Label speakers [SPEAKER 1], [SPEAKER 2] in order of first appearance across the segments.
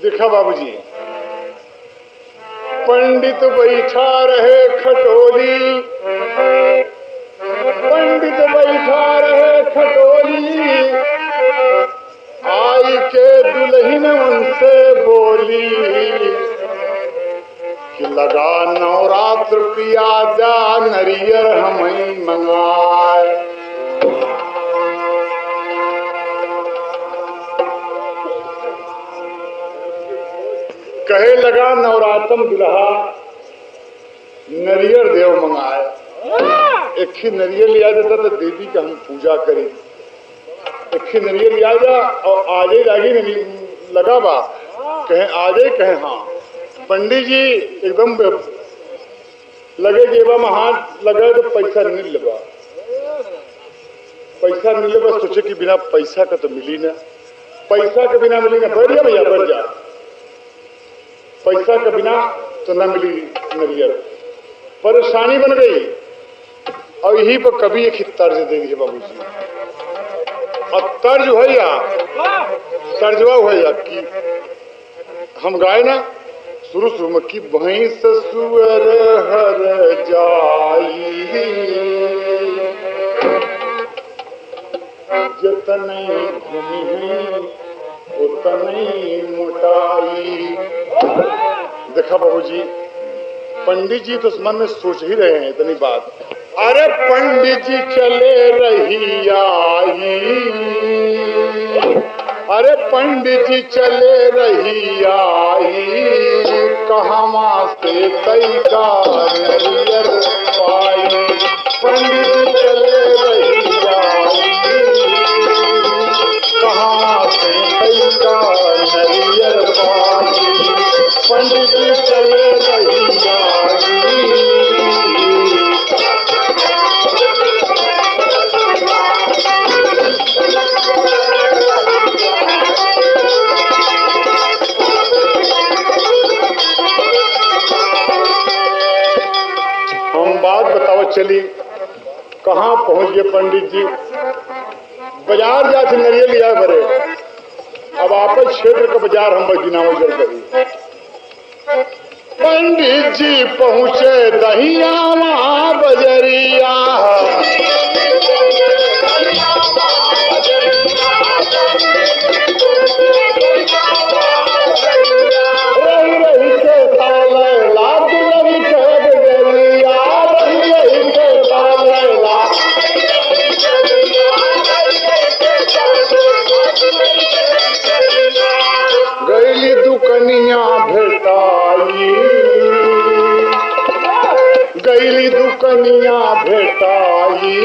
[SPEAKER 1] देखा बाबूजी, पंडित बैठा रहे खटोली, पंडित बैठा रहे खटोली, आई के दुल्हन उनसे बोली कि लगा नवरात्र पिया जा नरियर हमें मंगाए। कहे लगा नवरात्रम दुल्हा नरियर देव मंगाए। एक ही नरियर लिया जाता तो देवी का हम पूजा करें। एक ही नरियर लिया जा और आजे लागी नहीं लगा बा, कहे आजे कहे हाँ। पंडित जी एकदम लगे जेबा में हाथ लगे तो पैसा नहीं लेबा, पैसा नहीं लेबा। सोचे कि बिना पैसा का तो मिली ना, पैसा के बिना मिली ना। बढ़ जा भैया बढ़ जा, पैसा के बिना तो न मिली नरियर। परेशानी बन गई और यही पर कभी एक ही तर्ज दे दिए बाबूजी। और तर्ज हो या तर्जवा हो या कि हम गाए ना शुरू शुरू में कि भैंस सुअर हर जाई जतने घूमी उतनी मोटाई। देखा बाबूजी, पंडित जी तो उस मन में सोच ही रहे हैं इतनी बात। अरे पंडित जी चले रही आई, अरे पंडित जी चले रही आई, कहाँ से कई का नरियर पाई। पंडित जी चले रही आई, कहाँ से कई का नरियर पाई। पंडित जी चले रही आई। हम बात बताओ चली कहाँ पहुंच गए पंडित जी। बाजार जाते नरियल लिया बरे, अब आपस क्षेत्र का बाजार हम बगिनाव जल करी। पंडित जी पहुंचे दहिया वहाँ बजरिया, रही रही के ताले लाद लगी के बजरिया, रही रही के ताले लाद गईली दुकनिया भेटाई, गईली दुकनिया भेटाई,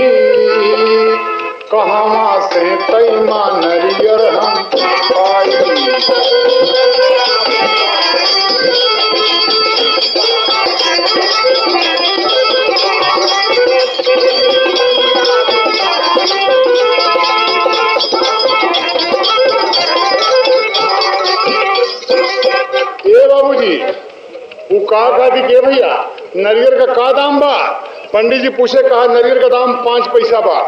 [SPEAKER 1] कहाँ से तैमा नरियर हम पाई। बाबूजी वो कहा थी के भैया नरियर का का दाम बा। पंडित जी पूछे, कहा नरियर का दाम 5 पैसा बा,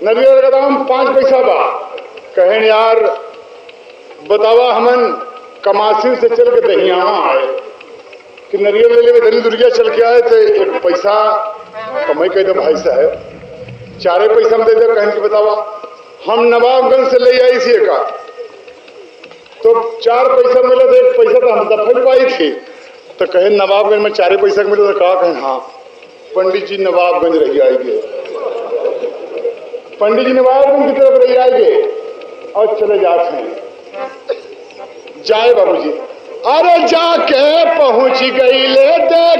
[SPEAKER 1] नरियर का दाम 5 पैसा बा। कहें यार बतावा हमन कमासिन से चल के दहियावा आए कि नरियर ले ले धनी दुर्गिया चल के आए तो 1 पैसा कमाई कह दो भाई साहब, 4 पैसा में दे दो। कहें कि बतावा हम नवाबगंज से ले आई थी का तो 4 पैसा मिला तो 1 पैसा तो हम दफन पाई थी। तो कहे नवाबगंज में 4 पैसा मिले तो कहा कहें हाँ पंडित जी नवाबगंज रही आएंगे, पंडित जी नवाबगंज की तरफ रही आएंगे और चले जाते हैं। जाए बाबूजी, अरे जाके पहुंच गई ले दे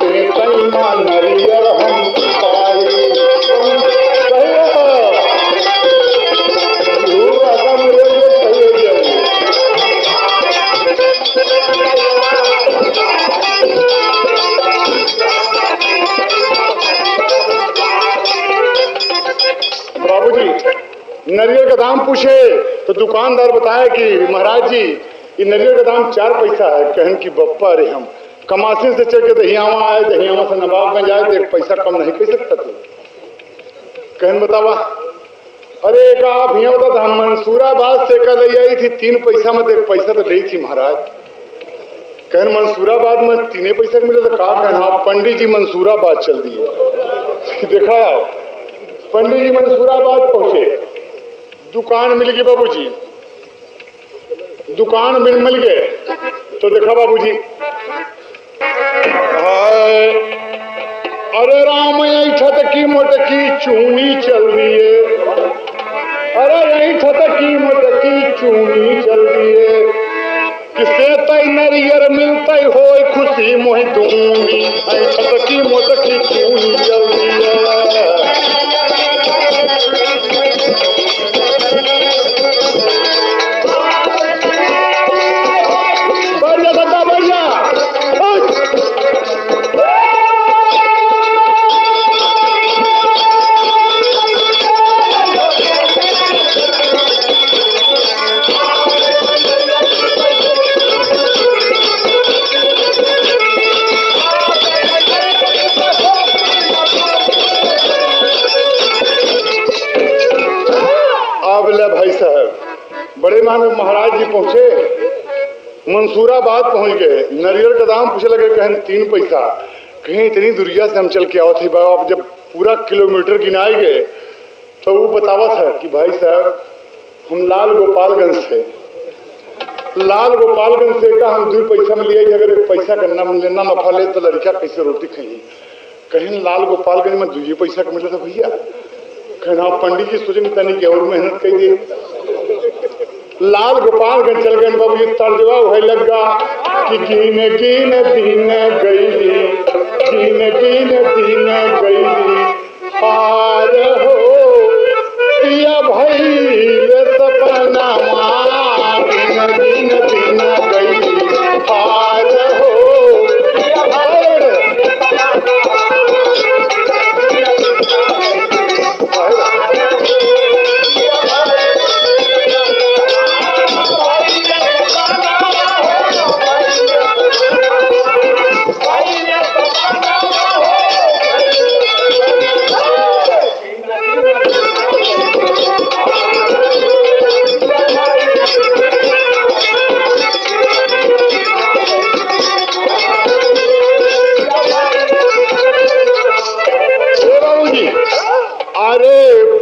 [SPEAKER 1] से तैना नरियर हम पाई। बाबूजी नरियल का दाम पूछे तो दुकानदार बताया कि महाराज जी ये नरियल का दाम 4 पैसा है। कहन की बप्पा रे हम कमासी से चल के दहियावा आए, दहियावा से नवाबगंज आए तो 1 पैसा कम नहीं कर सकता तू। कहन बतावा अरे का आप यहाँ बता हम मंसूराबाद से कल आई थी 3 पैसा में तो 1 पैसा तो ली थी महाराज। कहन मंसूराबाद में 3 पैसा मिले तो कहा कहना पंडित जी मंसूराबाद चल दिए। देखा पंडित जी मंसूराबाद पहुंचे, दुकान मिल गई बाबूजी, दुकान में मिल गए तो देखा बाबूजी अरे राम यही छत की मोटकी चूनी चल रही है, अरे यही छत की मोटकी चूनी चल रही है, किसे तय नरियर मिलते हो खुशी मोहि दूनी, छत की मोटकी चूनी चल रही है। भाई साहब बड़े महाराज जी पहुंचे, मंसूराबाद पहुंच गए, नरियल का दाम पूछे लगे। कहें 3 पैसा, कहीं इतनी दूरिया से हम चल के आओ थे बाबा। जब पूरा किलोमीटर गिनाए गए तो वो बतावा था कि भाई साहब हम लाल गोपालगंज से का हम 2 पैसा में लिए, अगर 1 पैसा करना लेना नफा ले तो लड़का कैसे रोटी खाइए। कहीं लाल गोपालगंज में 2 पैसा का मिला था भैया। कहना पंडित जी सोचे तनी की और मेहनत कर दी, लाल गोपालगंज चल गए बाबू। ये तर्जवा वही लगा कि गिन गिन दिन गईली, गिन गिन दिन गईली पार हो पिया भई सपना, गिन गिन दिन गईली पार हो।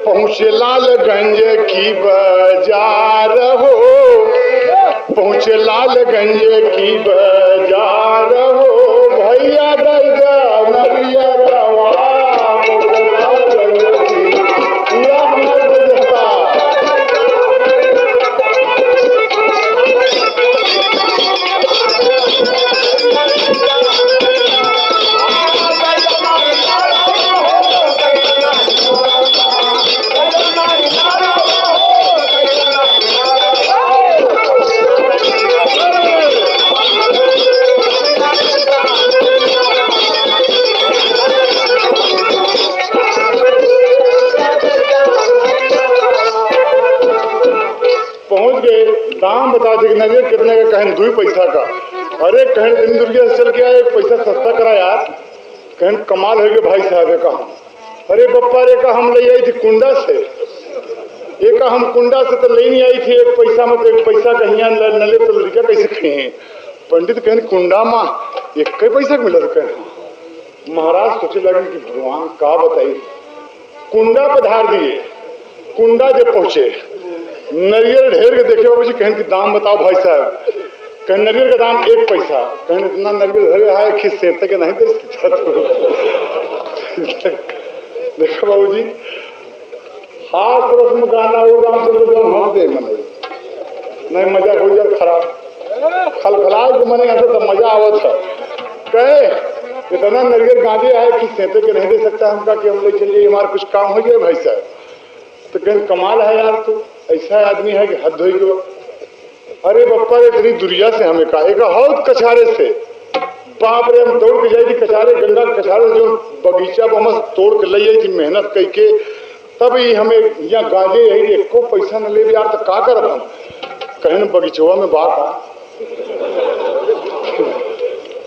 [SPEAKER 1] पहुँचे लालगंज की बाजार हो, पहुँचे लालगंज की बाजार हो, भैया दर्जा नरियर दाम बता थे नरियल कितने का। कहें 2 पैसा का। अरे कहें दिन दुर्गा से चल के आए, 1 पैसा सस्ता करा यार। कहें कमाल है भाई साहब का हम। अरे बप्पा रे का हम ले आई थी कुंडा से, एक हम कुंडा से तो ले नहीं आई थी 1 पैसा में, तो 1 पैसा कहीं नले तो लड़का कैसे कहे। पंडित कहें कुंडा माँ 1 पैसा का मिला। तो कहें महाराज सोचे लगे कि भगवान का बताइए। कुंडा पधार दिए, कुंडा जब पहुंचे नरियल ढेर के देखे बाबू जी। कहने की दाम बताओ भाई साहब। कहने नरियल का दाम 1 पैसा। कहने इतना नरियल धरे है खिस से तक नहीं दे सकता। देखो बाबू जी हाथ रस्म गाना हम दे मने नहीं मजा हो जाए खराब खलखलाए तो मने तो मजा आवत है। कहे इतना नरियर गांजे आए कि सेंते के नहीं दे सकता हमका कि हम ले चलिए हमारा कुछ काम हो जाए भाई साहब। तो कहीं कमाल है यार, तू ऐसा आदमी है कि हद हो गयो। अरे बप्पा रे इतनी दुनिया से हमें कहा एक हौद कछारे से बाप रे हम दौड़ के जाए थी कछारे गंगा कछारे जो बगीचा पर हम तोड़ के ले आई थी मेहनत करके, तब ही हमें यहाँ गांजे यही एको पैसा न ले यार। तो का करब हम कहीं बगीचवा में बात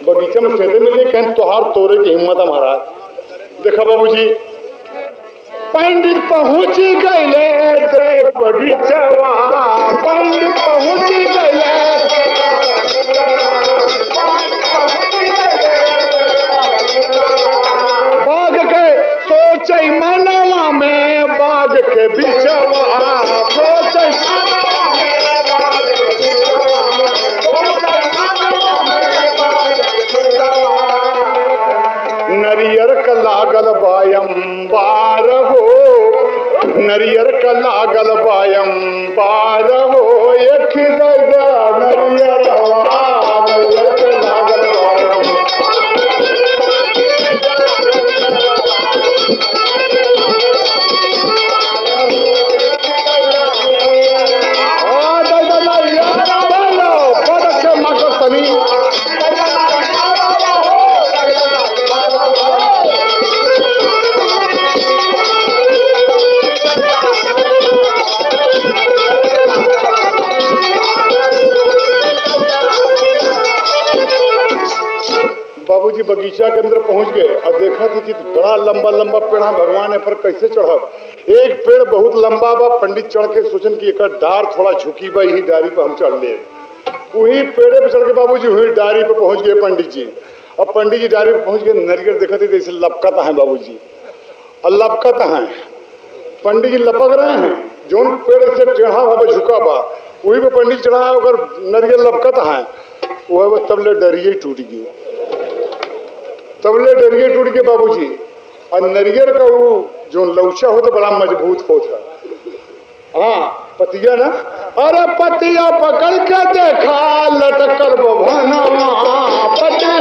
[SPEAKER 1] बगीचा में कहते मिले कहीं तोहार तोड़े की हिम्मत है महाराज। देखा बाबूजी पंडित पहुंच गए बगीचवा, पंडित पहुंच गए बाग के सोचे मनवा में बाग के बिचवा, सोचे नरियर का लागल बायम बार हो, नरियर का लागल बायम बार हो, एक नरियर नरियर का लागल बायम। बाबूजी बगीचा के अंदर पहुंच गए और देखा थी कि बड़ा लंबा लंबा पेड़ भगवान है पर कैसे चढ़ब। एक पेड़ बहुत लंबा बा, पंडित चढ़ के सोचन की एक डार थोड़ा झुकी बा, यही डारी पर हम चढ़ ले। वही पेड़े पे चढ़ के बाबूजी वही डारी पे पहुंच गए पंडित जी। अब पंडित जी डारी पे पहुंच गए, नरियर देखा थे जैसे लपकत है बाबूजी, और लपकत है पंडित जी लपक रहे हैं, जो पेड़ से टेढ़ा भाव झुका बा वही पे पंडित चढ़ा अगर नरियर लपकत है वह तबले डरिए टूट गई, तबले डरिए टूट गए बाबूजी। और नरियर का वो जो लौचा होता बड़ा मजबूत होता, हाँ पतिया ना, अरे पतिया पकड़ के देखा लटकल बभना पतिया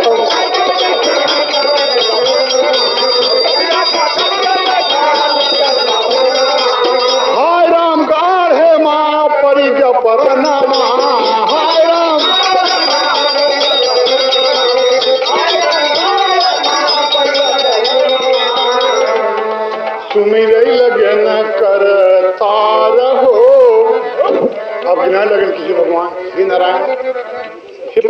[SPEAKER 1] हाय राम गाढ़े माँ परी परना हाय राम सुमिरई लगन कर तार हो। अब बिना लगन कीजिए भगवान, हे नारायण, हे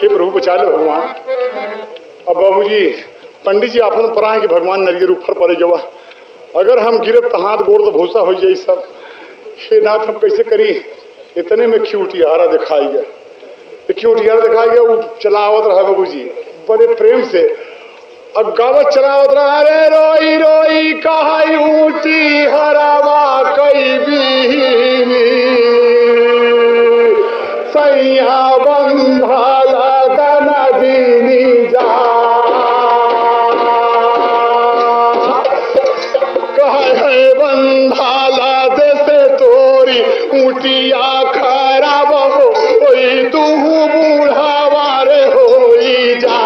[SPEAKER 1] प्रभु बचा लो भगवान। अब बाबूजी पंडित जी आपन पराए कि भगवान नरियर ऊपर पड़े जवा, अगर हम गिरे तो हाथ गोड़ तो भूसा हो जाए सब। हे नाथ हम कैसे करी। इतने में खिउटियारा दिखाई गया, खिउटियारा दिखाई गया, वो चलावत रहा बाबूजी बड़े प्रेम से, अब गावत चलावत रहा, रे रोई रोई कहाई ऊंची हरावा कई बीनी सैया बंधाला दाना दीनी जा, कहे बंधाला जैसे तोरी ऊंटिया खराब हो तू बूढ़ा वारे होई जा।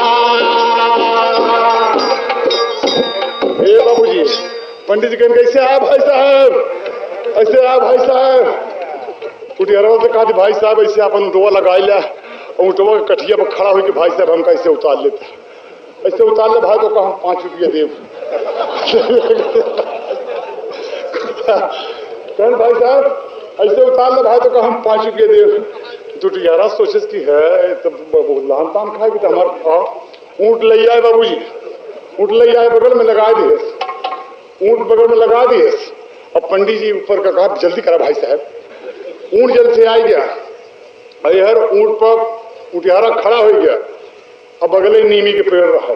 [SPEAKER 1] बाबूजी पंडित जी कहने कैसे आया भाई साहब, ऐसे आया भाई साहब। कुटियारा से कहा भाई साहब ऐसे अपन ऊँटवा लगा लिया और ऊँटवा के कठिया पर खड़ा हुई कि भाई साहब हम कैसे उतार लेते, ऐसे उतार ले भाई तो कहा हम 5 रुपया देव। कहन भाई साहब ऐसे उतार ले भाई तो कहा हम 5 रुपया देव। कुटियारा सोचे की है तब बहुत लहान तान खाएगी तो हमारे ऊँट ले आए बाबूजी, ऊँट ले आए बगल में लगा दिए, ऊँट बगल में लगा दिए। अब पंडित जी ऊपर का कहा जल्दी करा भाई साहब, ऊँट जल्द से आ गया, हर ऊँट पर उटियारा खड़ा हो गया। अब बगले नीमी के पेड़ रहा,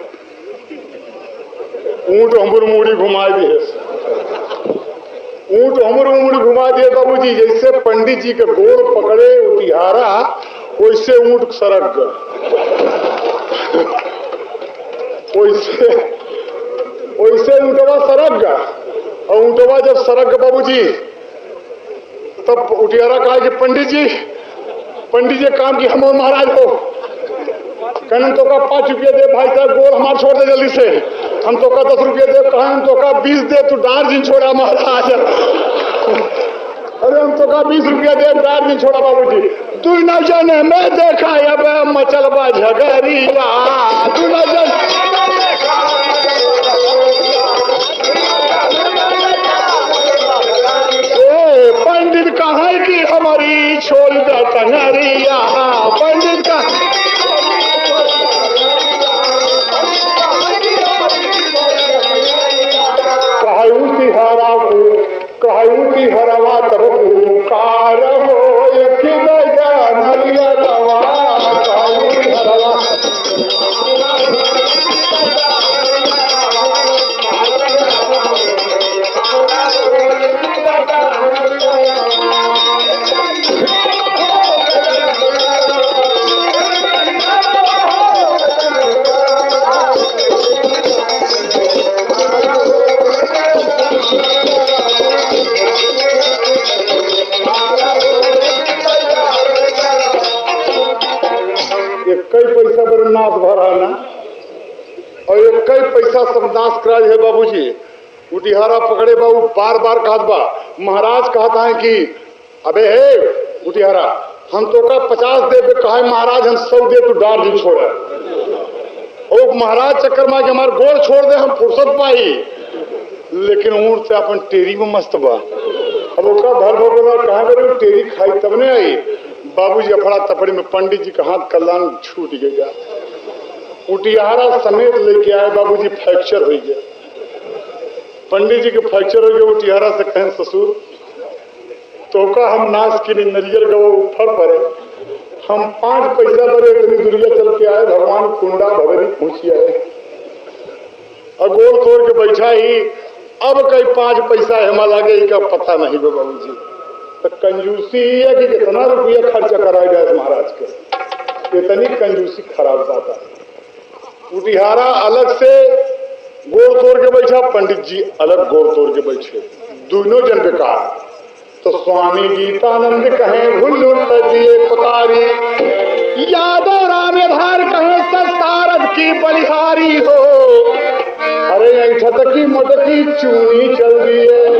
[SPEAKER 1] ऊँट हमर मुड़ी घुमा दिए, ऊँट हमर मुड़ी घुमा दिए बाबूजी। जैसे पंडित जी के गोड़ पकड़े उटियारा वैसे ऊँट सरक गए, वैसे ऊँटवा सरक गया। और ऊँटवा जब सरक गया बाबूजी तब उटियारा कहा कि पंडित जी काम की हम महाराज हो, कहने तो का 5 रुपया दे भाई साहब, गोल हमार छोड़ दे जल्दी से। हम तो का 10 रुपया दे, कहें तो का 20 दे, तू दार्जिन छोड़ा महाराज। अरे हम तो का 20 रुपया दे, दार्जिन छोड़ा बाबूजी। तू न जाने मैं देखा अब मचलबा झगड़िया, तू न जाने पंडित कहाँ की हमारी छोड़ दे टंगरिया, पंडित का कहूँ हरा को, कहूँ की हरवा तब कार हो नलिया रवा, कहूँ की हरवा कई पैसा पर नाश भरा ना, और एक कई पैसा सब नाश करा है बाबूजी। उटिहारा पकड़े बाबू बार बार कहत बा, महाराज कहता है कि अबे हे उटिहारा, हम तो का 50 दे कहे महाराज, हम 100 दे, तू दार्जिन छोड़े। ओ महाराज चक्कर में हमारे गोल छोड़ दे, हम फुर्सत पाई, लेकिन ऊँट से अपन टेरी में मस्त बा। अब ओका भर भर कहा बे टेरी खाई तब ने आई। बाबूजी अफड़ा तफड़ी में पंडित जी का हाथ कल्याण छूट गया, उटियारा समेत लेके आए बाबूजी, फ्रैक्चर हो गया। पंडित जी के फ्रैक्चर हो गया, उटियारा से कहें ससुर तो का हम नाश की नरियर गो ऊपर पड़े, हम 5 पैसा बड़े इतनी दुनिया चल के आए, भगवान कुंडा भगरी पहुंची आए, अगोल तोड़ के बैठा ही। अब कई 5 पैसा हमारा लगे का पता नहीं गो बाबूजी। तो कंजूसी है कि कितना रुपया खर्चा कराया गया महाराज के, इतनी कंजूसी खराब बात है। उटिहारा अलग से गोड़ तोड़ के बैठा, पंडित जी अलग गोड़ तोड़ के बैठे, दोनों जन बेकार। तो स्वामी गीतानंद कहे भुल्लू दिए पुतारी, यादव राम धार कहे सस्तारद की बलिहारी हो। अरे ऐठा की मोटकी चूनी चल दिए,